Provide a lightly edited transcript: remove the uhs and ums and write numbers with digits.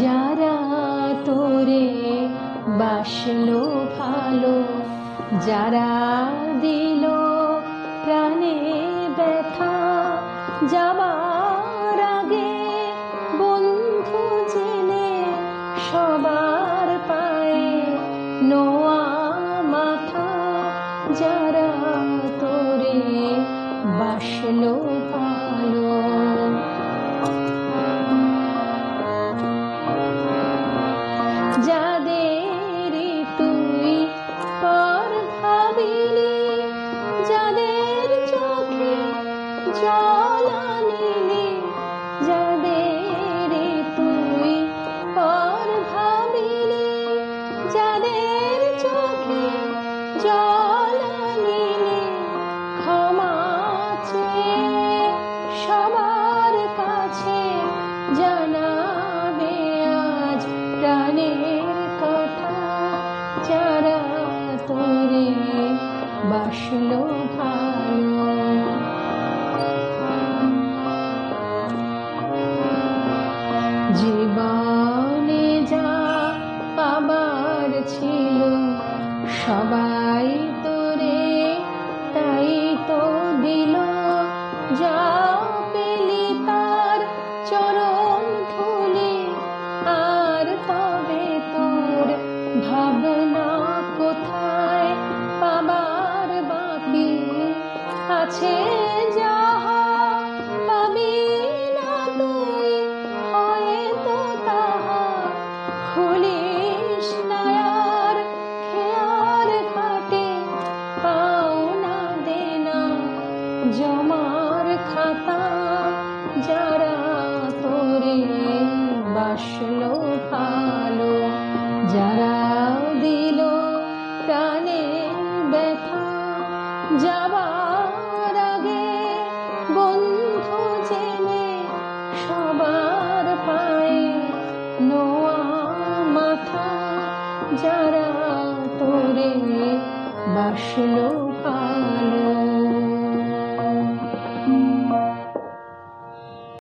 যারা তোরে বাসলো ভালো, যারা দিল প্রাণে ব্যথা, যাবার আগে বন্ধু জেনে সবার পায়ে নোয়া মাথা। যারা তোরে বাসলো ভালো, যাদের তুই পর ভাবিলি, যাদের চোখে জল আনিলি, যাদের তুই পর ভাবিলি, যাদের চোখে জল আনিলি, ক্ষমা চেয়ে সবার কাছে জানাবে আজ প্রাণের কথা। যারা তোরে বাসলো ভালো, জীবনে যা পাবার ছিল সবাই তোরে তাই তো দিল। যা পেলি তার চরণ ধুলি, আর তবে তোর ভাবনা কোথায়? পাবার বাকি আছে যাহা, পাবি না তুই হয়তো তাহা। খুলিস না আর খেয়ার ঘাটে পাওনা দেনা জমার খাতা। যারা তোরে বাসলো ভালো, যারা দিল প্রাণে ব্যথা, যাবার আগে বন্ধু জেনে সবার পায়ে নোয়া মাথা। যারা তোরে বাসলো